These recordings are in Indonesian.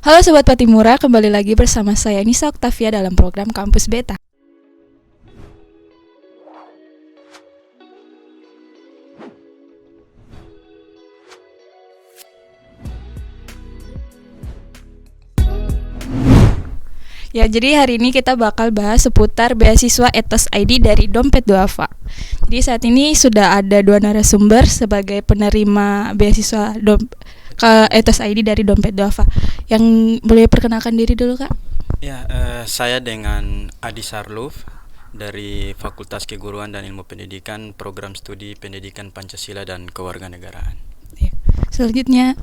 Halo Sobat Patimura, kembali lagi bersama saya Nisa Oktavia dalam program Kampus Beta. Ya, jadi hari ini kita bakal bahas seputar beasiswa Ethos ID dari Dompet Duafa. Jadi saat ini sudah ada dua narasumber sebagai penerima beasiswa ke Ethos ID dari Dompet Duafa. Yang boleh perkenalkan diri dulu, Kak? Ya, saya dengan Adi Sarluf dari Fakultas Keguruan dan Ilmu Pendidikan, Program Studi Pendidikan Pancasila dan Kewarganegaraan. Ya. Selanjutnya,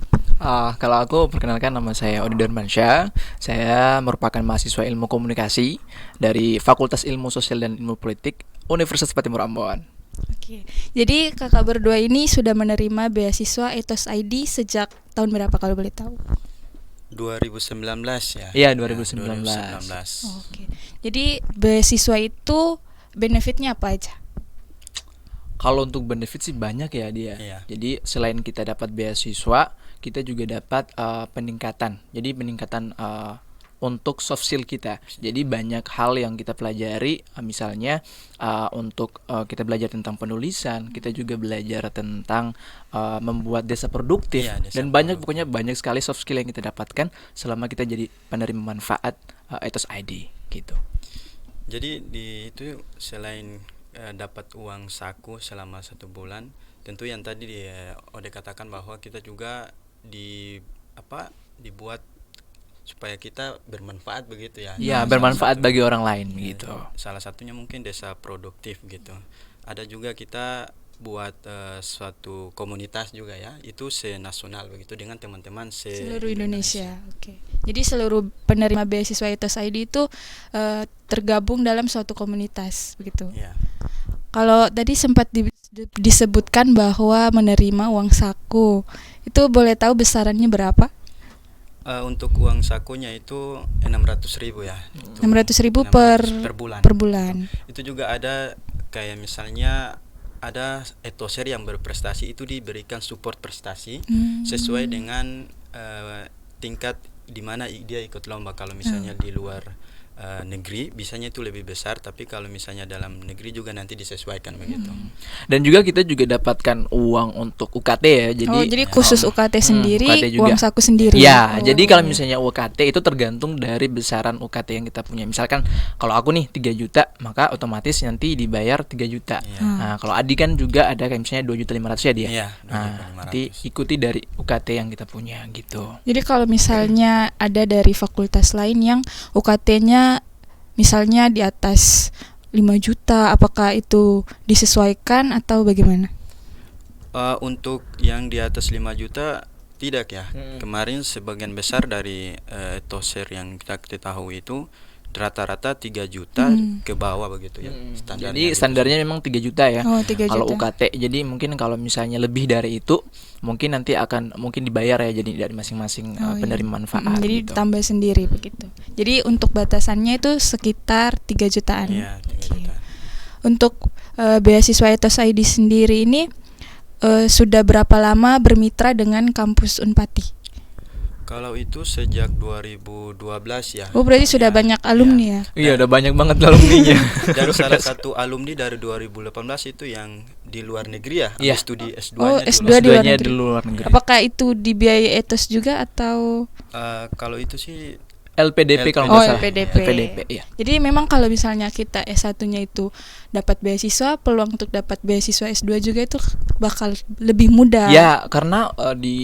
Kalau aku perkenalkan, nama saya Odi Darmansyah. Saya merupakan mahasiswa ilmu komunikasi dari Fakultas Ilmu Sosial dan Ilmu Politik Universitas Patimura Ambon. oke. Jadi kakak berdua ini sudah menerima beasiswa Ethos ID sejak tahun berapa kalau boleh tahu? 2019 ya. Iya, 2019. 2019. Oke. Jadi beasiswa itu benefitnya apa aja? Kalau untuk benefit sih banyak ya dia. Iya. Jadi selain kita dapat beasiswa, kita juga dapat peningkatan. Jadi peningkatan untuk soft skill kita. Jadi banyak hal yang kita pelajari, misalnya untuk kita belajar tentang penulisan, kita juga belajar tentang membuat desa produktif. Iya, desa Dan pokoknya banyak sekali soft skill yang kita dapatkan selama kita jadi penerima manfaat Ethos ID gitu. Jadi di itu selain dapat uang saku selama 1 bulan, tentu yang tadi Ode katakan bahwa kita juga dibuat supaya kita bermanfaat begitu ya. Ya, Salah bermanfaat satu- bagi orang lain gitu. Salah satunya mungkin desa produktif gitu. Ada juga kita buat suatu komunitas juga ya, itu se-nasional begitu dengan teman-teman Seluruh Indonesia. Oke. Jadi seluruh penerima beasiswa Ethos ID itu tergabung dalam suatu komunitas begitu. Ya. Kalau tadi sempat disebutkan bahwa menerima uang saku, itu boleh tahu besarannya berapa? Untuk uang sakunya itu 600.000 ya. 600.000 per bulan. per bulan. Itu juga ada kayak misalnya ada etoser yang berprestasi, itu diberikan support prestasi sesuai dengan tingkat di mana dia ikut lomba. Kalau misalnya di luar negeri bisanya itu lebih besar, tapi kalau misalnya dalam negeri juga nanti disesuaikan begitu. Dan juga kita juga dapatkan uang untuk UKT ya. Jadi khusus UKT sendiri, UKT juga. uang saku sendiri. Ya, jadi kalau misalnya UKT itu tergantung dari besaran UKT yang kita punya. Misalkan kalau aku nih 3 juta, maka otomatis nanti dibayar 3 juta. Iya. Nah, kalau Adi kan juga ada kayak misalnya 2.500.000 ya dia. Iya, Nah, 2.500.000. nanti ikuti dari UKT yang kita punya gitu. Jadi kalau misalnya ada dari fakultas lain yang UKT-nya misalnya di atas 5 juta, apakah itu disesuaikan atau bagaimana? Untuk yang di atas 5 juta tidak ya. Kemarin sebagian besar dari toser yang kita ketahui itu rata-rata 3 juta ke bawah begitu ya. Jadi standarnya memang 3 juta ya. Oh, 3 Kalau juta. UKT, jadi mungkin kalau misalnya lebih dari itu, mungkin nanti akan dibayar ya, jadi dari masing-masing penerima manfaat. Jadi gitu. tambah sendiri begitu. Jadi untuk batasannya itu sekitar 3 jutaan. Iya, 3 juta. Untuk beasiswa Ethos ID sendiri ini sudah berapa lama bermitra dengan kampus Unpati? Kalau itu sejak 2012 ya. Oh, berarti sudah banyak alumni ya? Iya, udah banyak banget alumninya. Dan salah satu alumni dari 2018 itu yang di luar negeri ya, Iya. studi S2-nya Oh, di S2 luar di luar S2-nya negeri. di luar negeri. Apakah itu dibiayai Ethos juga atau Kalau itu sih LPDP kalau Oh, nggak salah. LPDP. ya. Jadi memang kalau misalnya kita S1-nya itu dapat beasiswa, peluang untuk dapat beasiswa S2 juga itu bakal lebih mudah. Ya, karena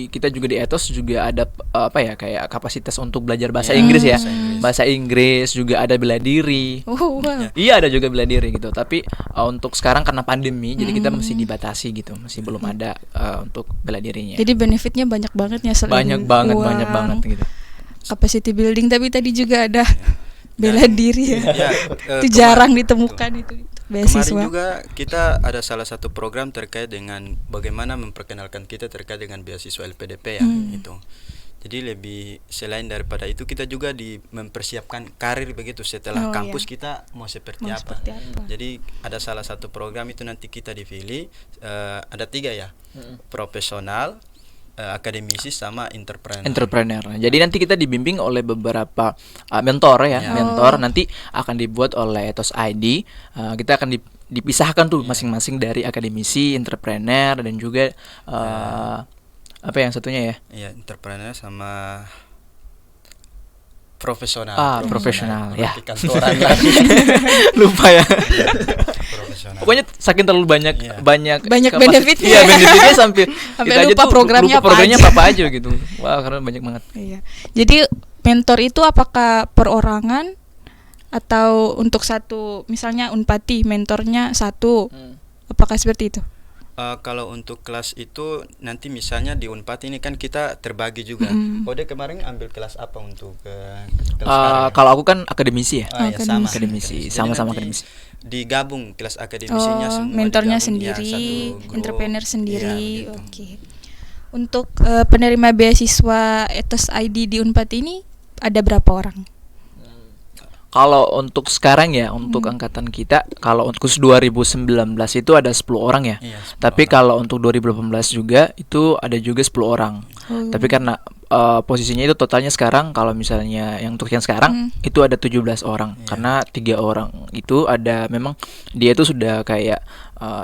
kita juga di Ethos juga ada kayak kapasitas untuk belajar bahasa Inggris ya. Bahasa Inggris juga ada bela diri. Oh, wow. Iya, ada juga bela diri gitu. Tapi untuk sekarang karena pandemi, jadi kita masih dibatasi gitu, masih belum ada untuk bela dirinya. Jadi benefitnya banyak banget ya, selain banyak banget uang, gitu. capacity building, tapi tadi juga ada bela diri ya. ya, Itu jarang ditemukan itu kemarin beasiswa. juga kita ada salah satu program terkait dengan bagaimana memperkenalkan kita terkait dengan beasiswa LPDP ya itu. Jadi lebih selain daripada itu kita juga mempersiapkan karir begitu setelah kampus kita mau seperti apa. Jadi ada salah satu program itu nanti kita dipilih ada 3 ya, profesional, akademisi sama entrepreneur. Entrepreneur. Jadi nanti kita dibimbing oleh beberapa mentor ya, Ya. mentor nanti akan dibuat oleh Ethos ID. Kita akan dipisahkan tuh masing-masing dari akademisi, entrepreneur dan juga apa yang satunya ya? Iya, entrepreneur sama profesional. Profesional ya. Berarti kantoran lagi. Lupa ya. Iya, profesional. Pokoknya saking terlalu banyak Iya. Banyak kapasitas- benefitnya. Iya, benefitnya sampai Sampai kita aja lupa tuh programnya lupa apa programnya aja. apa aja gitu. Wah, karena banyak banget. Iya. Jadi mentor itu apakah perorangan atau untuk satu, misalnya Unpati mentornya satu, apakah seperti itu? Kalau untuk kelas itu nanti misalnya di Unpad ini kan kita terbagi juga. Kode kemarin ambil kelas apa untuk kelas sekarang? Kalau aku kan akademisi ya. Ya, sama Akademisi, Jadi sama-sama nanti akademisi. digabung kelas akademisinya semua. mentornya digabung, ya, sendiri, satu grup. entrepreneur sendiri. Iya, begitu. Oke. Untuk penerima beasiswa Ethos ID di Unpad ini ada berapa orang? Kalau untuk sekarang ya, untuk angkatan kita, kalau untuk 2019 itu ada 10 orang ya. Iya, 10 Tapi orang. kalau untuk 2018 juga itu ada juga 10 orang. Tapi karena posisinya itu totalnya sekarang kalau misalnya yang untuk yang sekarang itu ada 17 orang. Iya. Karena 3 orang itu ada memang dia itu sudah kayak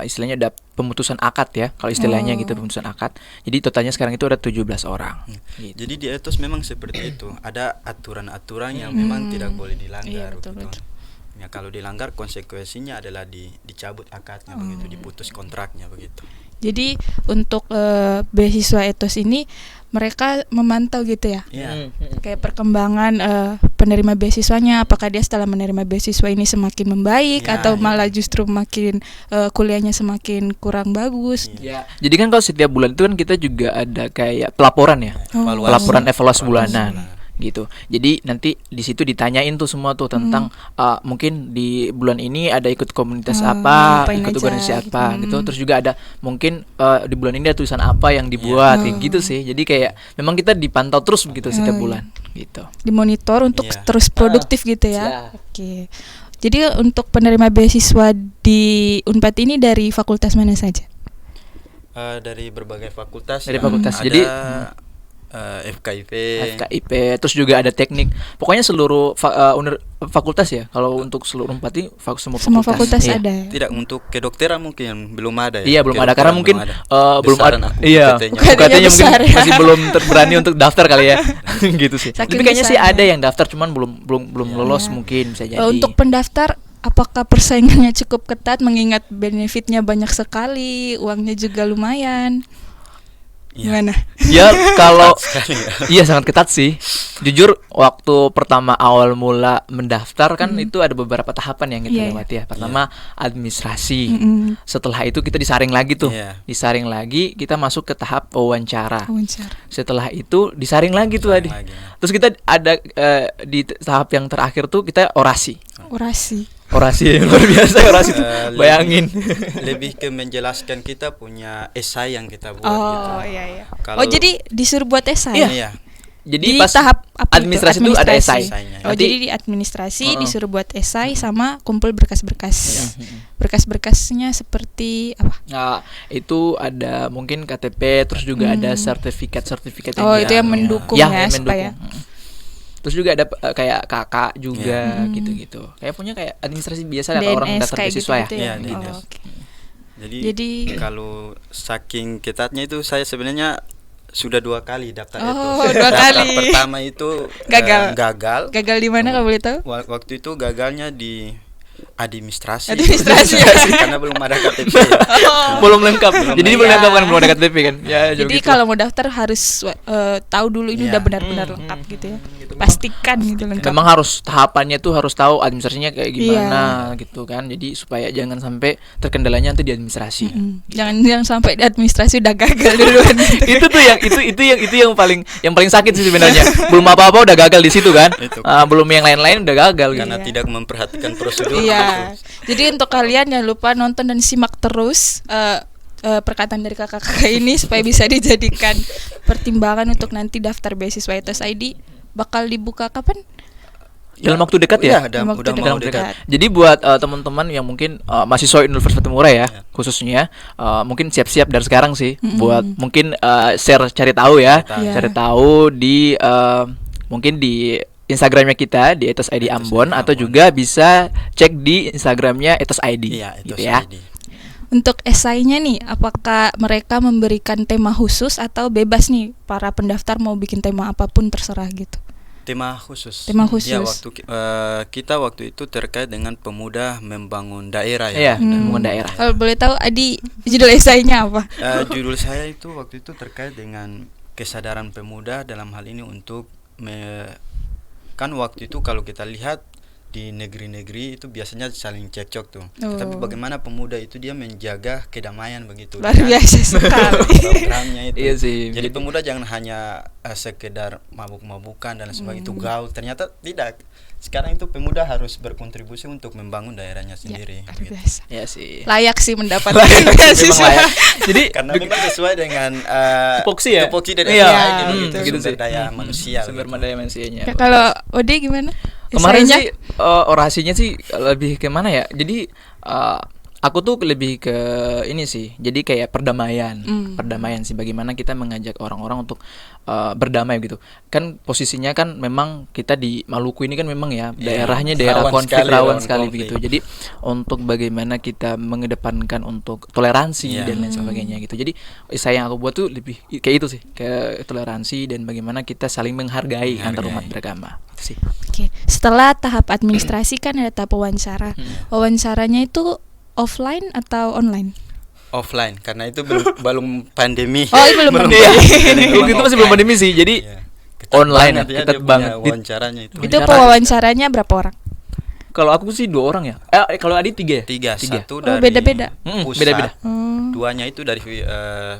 istilahnya ada pemutusan akad ya. Kalau istilahnya gitu pemutusan akad. Jadi totalnya sekarang itu ada 17 orang. Gitu. Jadi di etos memang seperti itu. Ada aturan-aturan yang memang tidak boleh dilanggar. Iya, betul, begitu. betul. Ya, kalau dilanggar konsekuensinya adalah dicabut akadnya begitu, diputus kontraknya begitu. Jadi untuk beasiswa Ethos ini mereka memantau gitu ya, Iya. kayak perkembangan penerima beasiswanya, apakah dia setelah menerima beasiswa ini semakin membaik Ya, atau ya. malah justru makin kuliahnya semakin kurang bagus. Ya. Jadi kan kalau setiap bulan itu kan kita juga ada kayak pelaporan ya. Evaluasi. Pelaporan evaluasi Evaluasi bulanan gitu. Jadi nanti di situ ditanyain tuh semua tuh tentang mungkin di bulan ini ada ikut komunitas apa, ngapain ikut aja, organisasi gitu. apa gitu. Terus juga ada mungkin di bulan ini ada tulisan apa yang dibuat kayak gitu sih. Jadi kayak memang kita dipantau terus begitu setiap bulan gitu. Dimonitor untuk Iya. terus produktif gitu ya. Siap. Oke. Jadi untuk penerima beasiswa di Unpad ini dari fakultas mana saja? Dari berbagai fakultas. Dari ya. fakultas. Ada Jadi, FKIP. FKIP, terus juga ada teknik. Pokoknya seluruh fakultas ya. Kalau untuk seluruh Unpad Semua fakultas Iya. ada. Ya? Tidak, untuk kedokteran mungkin belum ada ya. Iya belum ada karena Kedokteran mungkin belum ada. Besaran aku Iya, UKT-nya. UKT-nya mungkin besar ya. masih belum berani untuk daftar kali ya. Gitu sih. Saking Tapi kayaknya sih besarnya. ada yang daftar cuman belum lolos mungkin bisa jadi. Untuk pendaftar, apakah persaingannya cukup ketat mengingat benefitnya banyak sekali, uangnya juga lumayan? Iya. Gimana? Ya kalau Sekali ya. iya sangat ketat sih. Jujur waktu pertama awal mula mendaftar kan itu ada beberapa tahapan yang kita Iya, lewati ya. Pertama administrasi. Mm-mm. Setelah itu kita disaring lagi tuh. Iya. Disaring lagi kita masuk ke tahap wawancara. Wawancara. Setelah itu disaring lagi tuh Adi. Disaring lagi, ya. Terus kita ada di tahap yang terakhir tuh kita orasi. Orasi yang luar biasa orasi tuh. Lebih- Bayangin. Lebih ke menjelaskan kita punya esai yang kita buat gitu. Oh iya. Kalau- Oh jadi disuruh buat esai? Iya. Jadi Di pas tahap apa administrasi itu ada esai. Esainya. Oh Nanti- jadi di administrasi disuruh buat esai sama kumpul Iya. berkas-berkas. Berkas-berkasnya seperti apa? Nah, itu ada mungkin KTP, terus juga ada sertifikat Oh itu yang Iya, mendukung ya, ya, yang supaya. mendukung. Terus juga ada kayak kakak juga gitu-gitu. Kayak punya kayak administrasi biasa lah kalau orang DNS daftar kayak beasiswa ya. gitu-gitu Iya, ya. DNS. Oh, oke. Jadi kalau saking ketatnya itu saya sebenarnya sudah 2 kali daftar itu. Oh, 2 Daftar kali. pertama itu Gagal. gagal. Gagal di mana kalau boleh tahu? Waktu itu gagalnya di administrasi. Administrasi. Karena belum ada KTP. Belum lengkap. Jadi Iya. belum lengkap kan belum ada KTP kan. Ya, Jadi gitu. kalau mau daftar harus tahu dulu ini Iya. udah benar-benar lengkap gitu ya. Pastikan gitu lengkap. memang harus tahapannya tuh harus tahu administrasinya kayak gimana Iya. gitu kan. Jadi supaya jangan sampai terkendalanya nanti di administrasi. Jangan sampai di administrasi udah gagal duluan. Itu tuh itu yang paling sakit sih sebenarnya. Belum apa-apa udah gagal di situ kan. Itu. Belum yang lain-lain udah gagal gitu. Karena tidak memperhatikan prosedur. Iya. gitu. Jadi untuk kalian jangan lupa nonton dan simak terus perkataan dari kakak-kakak ini supaya bisa dijadikan pertimbangan untuk nanti daftar beasiswa Ethos ID. Bakal dibuka kapan? dalam waktu dekat ya? Iya, Dalam waktu udah mau dekat. dekat. Jadi buat teman-teman yang mungkin mahasiswa Universitas Batu Mura ya, khususnya mungkin siap-siap dari sekarang sih buat mungkin share cari tahu ya, Iya. cari tahu di mungkin di Instagramnya kita di Ethos ID Ethos Ambon ID atau Ambon. juga bisa cek di Instagramnya Ethos ID Iya, gitu itu ya. ID. Untuk esainya nih, apakah mereka memberikan tema khusus atau bebas nih para pendaftar mau bikin tema apapun terserah gitu? Tema khusus. Tema khusus. Ya, kita waktu itu terkait dengan pemuda membangun daerah Iya, ya. membangun daerah. Kalau boleh tahu Adi judul esainya apa? Judul saya itu waktu itu terkait dengan kesadaran pemuda dalam hal ini untuk kan waktu itu kalau kita lihat di negeri-negeri itu biasanya saling cekcok tuh. Tapi bagaimana pemuda itu dia menjaga kedamaian begitu. Luar biasa sekali. Programnya itu. Iya sih. Jadi pemuda jangan hanya sekedar mabuk-mabukan dan sebagainya itu gaul. Ternyata tidak. Sekarang itu pemuda harus berkontribusi untuk membangun daerahnya sendiri. Luar gitu. biasa. Ya sih. Layak sih mendapatkan Memang beasiswa. layak. Jadi Karena memang sesuai dengan tupoksi ya? tupoksi dari Iya, SID gitu. gitu, Gitu sumber sih. daya manusia. sumber gitu. daya manusianya. Ya, kalau Ode gimana? Kemarin Esainya? sih orasinya sih lebih ke mana ya? Jadi aku tuh lebih ke ini sih. Jadi kayak perdamaian. Perdamaian sih, bagaimana kita mengajak orang-orang untuk berdamai gitu. Kan posisinya kan memang kita di Maluku ini kan memang ya daerahnya daerah rawan konflik, sekali, rawan rawan sekali konflik. begitu. Jadi untuk bagaimana kita mengedepankan untuk toleransi Iya. dan lain sebagainya gitu. Jadi saya yang aku buat tuh lebih kayak itu sih, ke toleransi dan bagaimana kita saling menghargai antar umat beragama. Itu sih. Oke, setelah tahap administrasi kan ada tahap wawancara. Wawancaranya itu offline atau online? Offline karena itu belum pandemi. Oh, belum pandemi. Waktu itu masih belum pandemi sih. Jadi Iya. Ketat online banget ya, ketat dia punya banget. wawancaranya itu. Itu pewawancaranya berapa orang? kalau aku sih 2 orang ya. Kalau Adi 3 ya? Tiga. Oh, Satu dari beda-beda. pusat, Beda-beda. duanya itu dari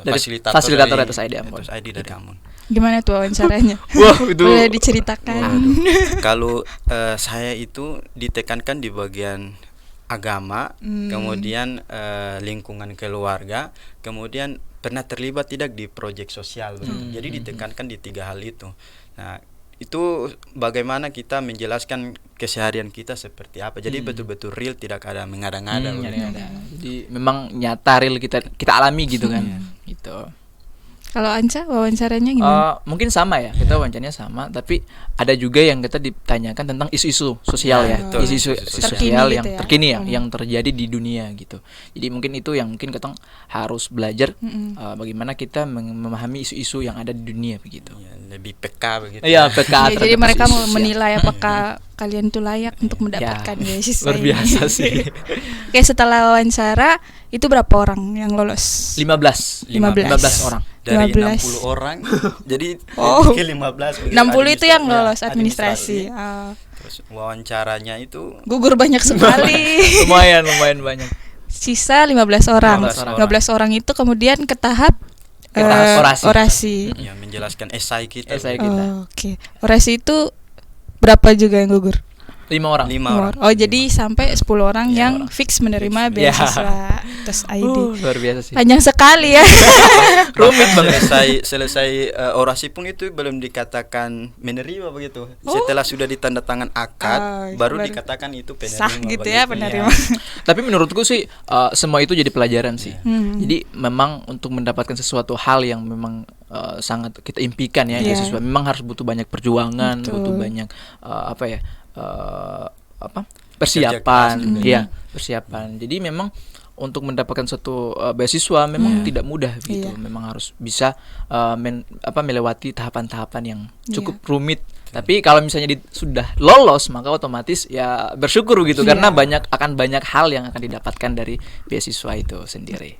fasilitator dari Ethos ID Ambon. Ethos ID dari Ambon. Gimana tuh wawancaranya? Wah, itu Boleh diceritakan. Kalau saya itu ditekankan di bagian agama, kemudian lingkungan keluarga, kemudian pernah terlibat tidak di proyek sosial begitu. Jadi ditekankan di 3 hal itu. Nah, itu bagaimana kita menjelaskan keseharian kita seperti apa. Jadi betul-betul real, tidak ada mengada-ngada begitu. Jadi memang nyata real kita alami gitu kan. Gitu. Kalau Anca wawancaranya gimana? Mungkin sama ya, kita wawancaranya sama, tapi ada juga yang kita ditanyakan tentang isu-isu sosial Ya, ya, betul. isu-isu Terkini sosial gitu yang ya. terkini ya, yang terjadi di dunia gitu. Jadi mungkin itu yang mungkin kita harus belajar bagaimana kita memahami isu-isu yang ada di dunia begitu. Ya, lebih peka begitu. Iya, peka. Ya, jadi terhadap mereka isu-isu mau sosial. menilai apakah kalian tuh layak untuk mendapatkan beasiswa luar ini. biasa sih. Oke, setelah wawancara itu berapa orang yang lolos? 15 orang. Dari 15. 60 orang jadi Oh. ke 15 begitu, 60 itu yang lolos administrasi. administrasi. Terus wawancaranya itu Gugur banyak sekali. lumayan banyak. Sisa 15 orang. 15 15 orang itu kemudian ke tahap orasi. ya menjelaskan esai kita. Esai kita. Oh, oke. Orasi itu berapa juga yang gugur? 5 orang. 5 orang. Oh, jadi sampai 10 orang Iya, yang fix menerima Fix. beasiswa Ethos ID. Luar biasa sih. Panjang sekali ya. Rumit banget. Selesai orasi pun itu belum dikatakan menerima begitu. Setelah sudah ditanda tangan akad, baru dikatakan itu penerima. Sah gitu ya, begitu, penerima. Tapi menurutku sih semua itu jadi pelajaran sih. Jadi memang untuk mendapatkan sesuatu hal yang memang sangat kita impikan ya, Iya. beasiswa memang harus butuh banyak perjuangan, Betul. butuh banyak Kerja keras persiapan, juga. ya persiapan. Jadi memang untuk mendapatkan satu beasiswa memang tidak mudah gitu. Iya. Memang harus bisa melewati tahapan-tahapan yang cukup Iya. rumit. Tapi kalau misalnya sudah lolos maka otomatis ya bersyukur gitu Iya. karena akan banyak hal yang akan didapatkan dari beasiswa itu sendiri.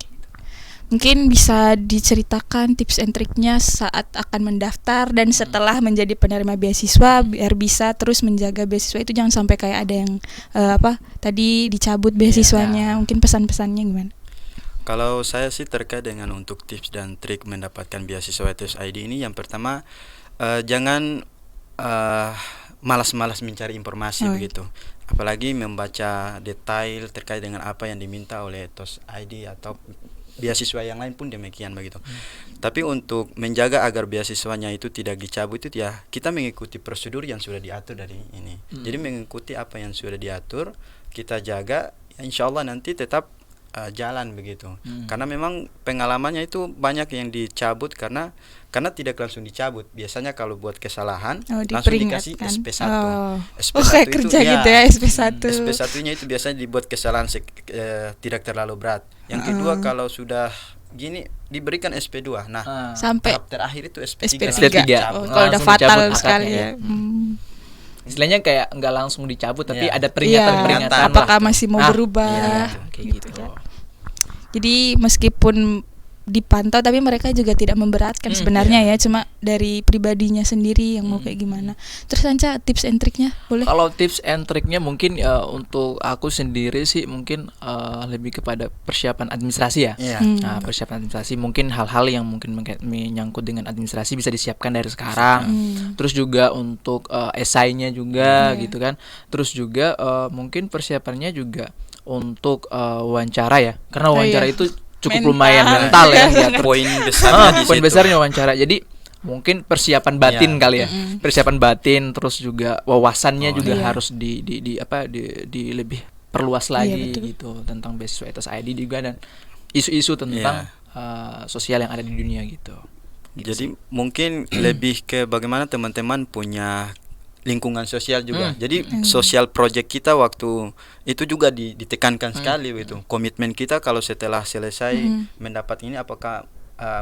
Mungkin bisa diceritakan tips and triknya saat akan mendaftar dan setelah menjadi penerima beasiswa biar bisa terus menjaga beasiswa itu, jangan sampai kayak ada yang tadi dicabut beasiswanya. Mungkin pesan-pesannya gimana? Kalau saya sih terkait dengan untuk tips dan trik mendapatkan beasiswa Ethos ID ini, yang pertama jangan malas-malas mencari informasi begitu. Apalagi membaca detail terkait dengan apa yang diminta oleh Ethos ID atau beasiswa yang lain pun demikian begitu. Tapi untuk menjaga agar beasiswanya itu tidak dicabut itu ya kita mengikuti prosedur yang sudah diatur dari ini. Jadi mengikuti apa yang sudah diatur, kita jaga, insya Allah nanti tetap jalan begitu. Karena memang pengalamannya itu banyak yang dicabut karena tidak langsung dicabut. Biasanya kalau buat kesalahan langsung dikasih SP1. SP1 kayak itu kerja gitu ya, SP1. SP1-nya itu biasanya dibuat kesalahan tidak terlalu berat. Yang kedua kalau sudah gini diberikan SP2. Nah, sampai tahap terakhir itu SP3. SP3. Kalau udah fatal sekali ya. Istilahnya kayak nggak langsung dicabut tapi ada peringatan lah. Apakah masih mau berubah? Kayak gitu. Jadi meskipun dipantau tapi mereka juga tidak memberatkan sebenarnya ya, cuma dari pribadinya sendiri yang mau kayak gimana. Terus Anca, tips and triknya boleh? Kalau tips and triknya mungkin untuk aku sendiri sih mungkin lebih kepada persiapan administrasi ya. Nah, persiapan administrasi mungkin hal-hal yang mungkin menyangkut dengan administrasi bisa disiapkan dari sekarang. Terus juga untuk esainya juga gitu kan. Terus juga mungkin persiapannya juga untuk wawancara ya. Karena wawancara itu cukup lumayan mental ya. Poin besarnya poin besarnya wawancara. Jadi mungkin persiapan batin kali ya. Persiapan batin, terus juga wawasannya juga harus di lebih perluas lagi gitu tentang beasiswa Ethos ID juga dan isu-isu tentang sosial yang ada di dunia gitu. Jadi mungkin lebih ke bagaimana teman-teman punya lingkungan sosial juga. Jadi sosial project kita waktu itu juga ditekankan sekali gitu. Komitmen kita kalau setelah selesai mendapat ini apakah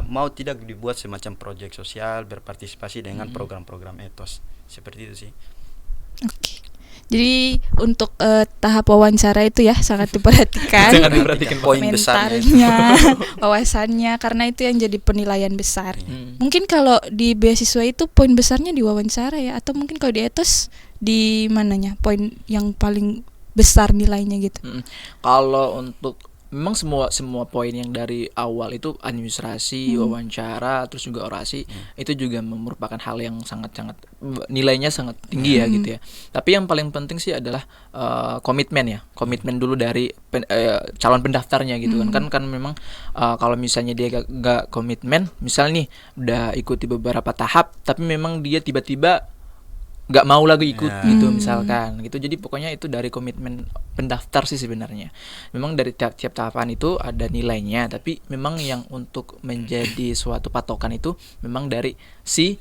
mau tidak dibuat semacam project sosial berpartisipasi dengan program-program Ethos. Seperti itu sih. Oke. Jadi untuk tahap wawancara itu ya sangat diperhatikan. Sangat diperhatikan poin besarnya, wawasannya karena itu yang jadi penilaian besar. Mungkin kalau di beasiswa itu poin besarnya di wawancara ya, atau mungkin kalau di Ethos di mananya poin yang paling besar nilainya gitu. Kalau untuk memang semua poin yang dari awal itu administrasi, wawancara, terus juga orasi itu juga merupakan hal yang sangat-sangat nilainya sangat tinggi ya gitu ya. Tapi yang paling penting sih adalah komitmen ya. Komitmen dulu dari calon pendaftarnya gitu kan memang kalau misalnya dia gak komitmen, misalnya nih udah ikuti beberapa tahap tapi memang dia tiba-tiba nggak mau lagi ikut gitu misalkan gitu. Jadi pokoknya itu dari komitmen pendaftar sih sebenarnya. Memang dari tiap tahapan itu ada nilainya, tapi memang yang untuk menjadi suatu patokan itu memang dari si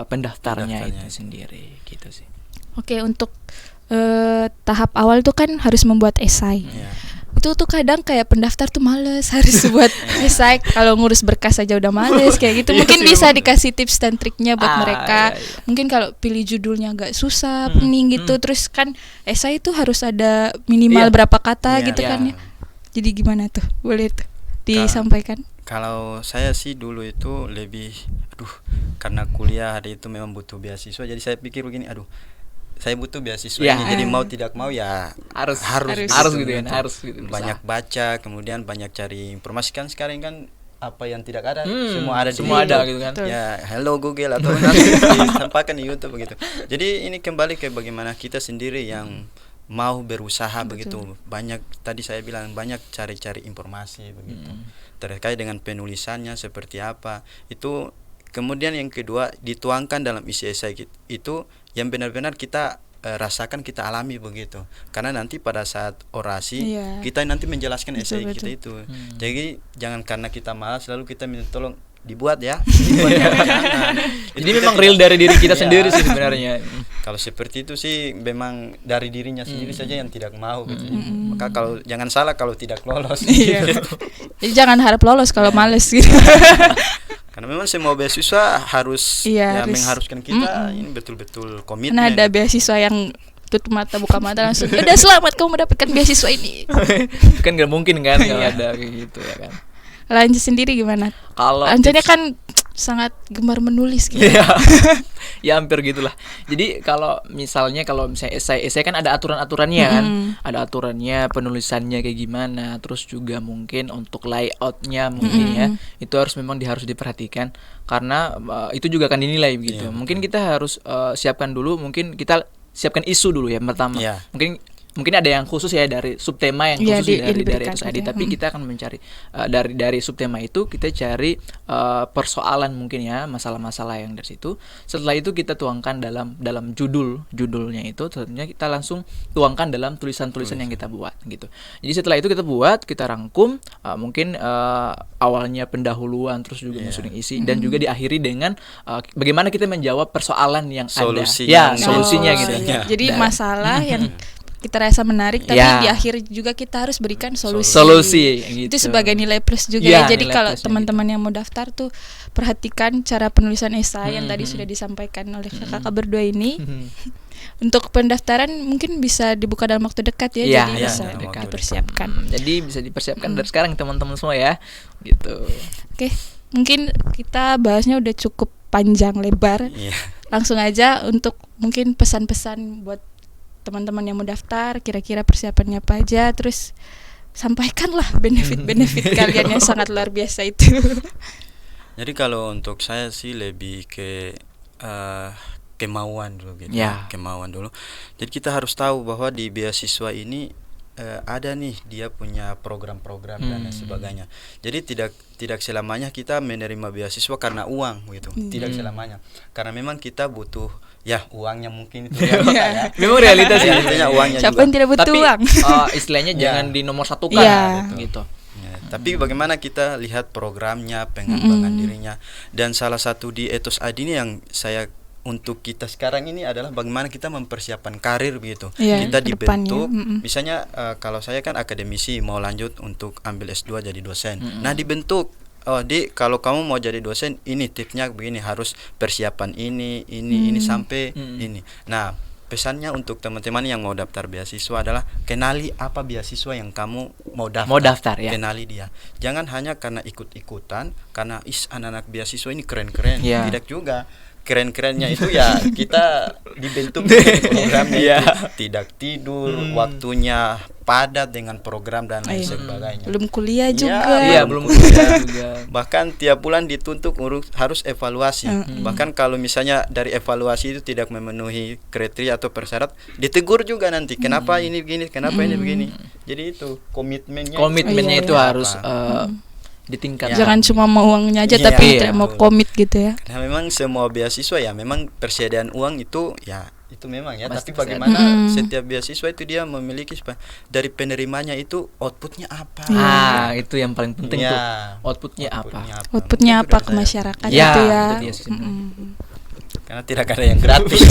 pendaftarnya itu sendiri gitu sih. Oke, untuk tahap awal tuh kan harus membuat esai. Itu tuh kadang kayak pendaftar tuh males harus buat esai, kalau ngurus berkas aja udah males kayak gitu. Mungkin bisa dikasih tips dan triknya buat mereka. Mungkin kalau pilih judulnya agak susah, pening gitu. Terus kan esai itu harus ada minimal berapa kata gitu kan ya. Jadi gimana tuh? Boleh tuh disampaikan? Kalau saya sih dulu itu lebih karena kuliah hari itu memang butuh beasiswa, jadi saya pikir begini, saya butuh beasiswa ini, jadi mau tidak mau ya harus gitu kan, harus gitu. Banyak baca, kemudian banyak cari informasi kan sekarang kan apa yang tidak ada semua ada di YouTube gitu kan. Ya, hello Google atau nanti ditampakkan di YouTube begitu. Jadi ini kembali ke bagaimana kita sendiri yang mau berusaha begitu. Banyak tadi saya bilang banyak cari-cari informasi begitu. Terkait dengan penulisannya seperti apa. Itu kemudian yang kedua dituangkan dalam isi esai itu yang benar-benar kita rasakan, kita alami begitu. Karena nanti pada saat orasi kita nanti menjelaskan esai kita itu. Jadi jangan karena kita malas lalu kita minta tolong dibuat ya. Jadi memang real dari diri kita sendiri sih sebenarnya. Kalau seperti itu sih memang dari dirinya sendiri saja yang tidak mau gitu. Maka kalau jangan salah kalau tidak lolos. Jadi jangan harap lolos kalau males gitu. Karena memang semua beasiswa harus mengharuskan kita ini betul-betul komitmen. Nah, ada beasiswa yang tutup mata buka mata langsung udah selamat kamu mendapatkan beasiswa ini. Kan gak mungkin kan kalau ada kayak gitu ya kan. Lanjut sendiri gimana? Kalau Anjanya kan sangat gemar menulis gitu. Ya hampir gitulah. Jadi kalau misalnya esai kan ada aturan-aturannya kan. Ada aturannya, penulisannya kayak gimana, terus juga mungkin untuk layoutnya mungkin ya. Itu harus diperhatikan karena itu juga akan dinilai begitu. Mungkin kita harus siapkan dulu, mungkin kita siapkan isu dulu ya pertama. Mungkin mungkin ada yang khusus ya dari subtema yang Iya, khusus dari diberikan Ethos ID, saja. tapi kita akan mencari dari subtema itu kita cari persoalan mungkin ya, masalah-masalah yang dari situ. Setelah itu kita tuangkan dalam judulnya itu, tentunya kita langsung tuangkan dalam tulisan-tulisan yang kita buat gitu. Jadi setelah itu kita buat, kita rangkum, mungkin awalnya pendahuluan, terus juga menyusun isi, dan juga diakhiri dengan bagaimana kita menjawab persoalan yang Solusinya. ada. Ya, solusinya Oh, gitu. iya. Jadi Dan- masalah yang kita rasa menarik, tapi Ya. di akhir juga kita harus berikan solusi. Solusi gitu. Itu sebagai nilai plus juga Ya, ya. Jadi nilai kalau plusnya teman-teman yang mau daftar tuh perhatikan cara penulisan esai yang tadi sudah disampaikan oleh kakak berdua ini. Untuk pendaftaran mungkin bisa dibuka dalam waktu dekat ya, Iya, jadi iya, bisa dalam waktu dipersiapkan. Jadi bisa dipersiapkan dari sekarang teman-teman semua ya, gitu. Oke, mungkin kita bahasnya udah cukup panjang lebar. Iya. Langsung aja untuk mungkin pesan-pesan buat teman-teman yang mau daftar, kira-kira persiapannya apa aja, terus sampaikanlah benefit-benefit kalian yang sangat luar biasa itu. Jadi kalau untuk saya sih lebih ke kemauan dulu gitu. Ya. Kemauan dulu. Jadi kita harus tahu bahwa di beasiswa ini ada nih dia punya program-program dan lain sebagainya. Jadi tidak selamanya kita menerima beasiswa karena uang gitu. Tidak selamanya. Karena memang kita butuh ya uangnya mungkin itu ya. Memang realitas Ya, ya. intinya uangnya Siapa juga. yang tidak butuh Tapi uang? istilahnya Ya. jangan di nomor satukan Iya. gitu. Ya, tapi bagaimana kita lihat programnya, pengembangan dirinya, dan salah satu di Ethos ID ini yang saya untuk kita sekarang ini adalah bagaimana kita mempersiapkan karir begitu. Iya, Kita ke depannya. dibentuk, misalnya kalau saya kan akademisi mau lanjut untuk ambil S2 jadi dosen. Nah, dibentuk kalau kamu mau jadi dosen ini tipsnya begini, harus persiapan ini sampai ini. Nah, pesannya untuk teman-teman yang mau daftar beasiswa adalah kenali apa beasiswa yang kamu mau daftar. Mau daftar, ya. Kenali dia. Jangan hanya karena ikut-ikutan, karena anak-anak beasiswa ini keren-keren. Ya. Tidak juga. Keren-kerennya itu ya kita dibentuk dengan programnya Iya. itu. Tidak tidur, waktunya padat dengan program dan lain sebagainya. Belum kuliah Iya, juga. Iya, belum kuliah juga. Bahkan tiap bulan dituntut harus evaluasi. Bahkan kalau misalnya dari evaluasi itu tidak memenuhi kriteria atau persyarat, ditegur juga nanti. Kenapa ini begini? Kenapa ini begini? Jadi itu komitmennya. Komitmennya Iya, itu iya. harus ditingkatkan. Jangan cuma mau uangnya aja Iya, tapi iya, tidak mau betul. komit gitu ya. Nah, memang semua beasiswa ya memang persediaan uang itu ya itu memang ya. Pasti Tapi bagaimana persediaan. setiap beasiswa itu dia memiliki dari penerimanya itu outputnya apa? Itu yang paling penting Ya, tuh. Outputnya apa? Outputnya Mungkin apa itu ke dari saya. masyarakat Ya, itu ya. itu dia sih sebenarnya. Karena tidak ada yang gratis.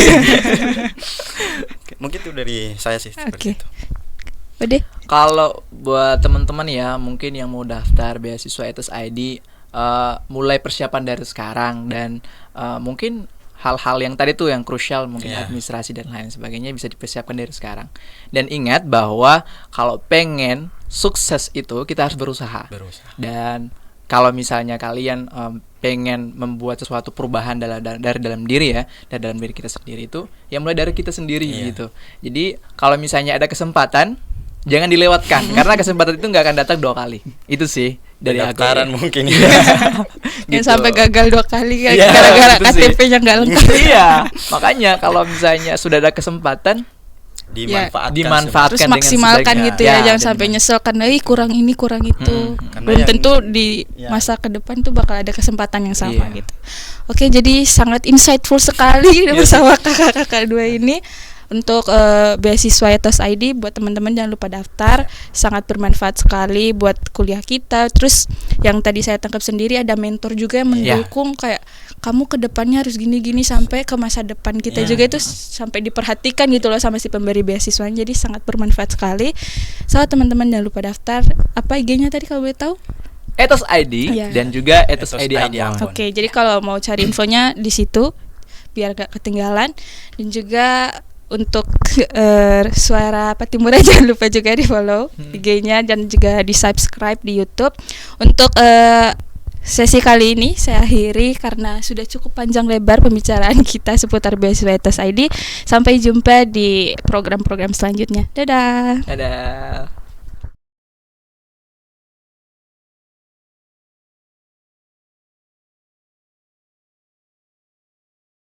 Mungkin itu dari saya sih seperti Oke. itu. Udah. Kalau buat teman-teman ya mungkin yang mau daftar beasiswa Ethos ID, mulai persiapan dari sekarang, dan mungkin hal-hal yang tadi tuh yang krusial mungkin Iya. administrasi dan lain sebagainya bisa dipersiapkan dari sekarang. Dan ingat bahwa kalau pengen sukses itu kita harus berusaha. Dan kalau misalnya kalian pengen membuat sesuatu perubahan dari dalam diri ya, dari dalam diri kita sendiri itu, ya mulai dari kita sendiri gitu. Jadi kalau misalnya ada kesempatan, jangan dilewatkan karena kesempatan itu nggak akan datang 2 kali. Itu sih dari aku. Pendaftaran mungkin ya. Yang sampai gagal 2 kali kan Iya, gara-gara itu sih. KTP-nya nggak lengkap. Iya, makanya kalau misalnya sudah ada kesempatan, dimanfaatkan Terus dengan maksimalkan sebaiknya. gitu ya, jangan dan sampai nyesel karena kurang ini kurang itu. Karena Belum yang- tentu di ya. masa ke depan tuh bakal ada kesempatan yang sama Iya. gitu. Oke, jadi sangat insightful sekali bersama kakak-kakak dua ini. Untuk beasiswa Ethos ID, buat teman-teman jangan lupa daftar, sangat bermanfaat sekali buat kuliah kita. Terus yang tadi saya tangkap sendiri ada mentor juga yang mendukung, kayak kamu ke depannya harus gini-gini sampai ke masa depan kita juga itu sampai diperhatikan gitu loh sama si pemberi beasiswanya. Jadi sangat bermanfaat sekali. So teman-teman jangan lupa daftar. Apa IG-nya tadi kalau boleh tahu? Ethos ID Iya. dan juga Ethos Ethos ID ID Ambon. Oke, jadi kalau mau cari infonya di situ biar gak ketinggalan. Dan juga untuk suara Patimura jangan lupa juga di follow IG-nya dan juga di subscribe di YouTube. Untuk sesi kali ini saya akhiri karena sudah cukup panjang lebar pembicaraan kita seputar beasiswa Ethos ID. Sampai jumpa di program-program selanjutnya. Dadah. Dadah.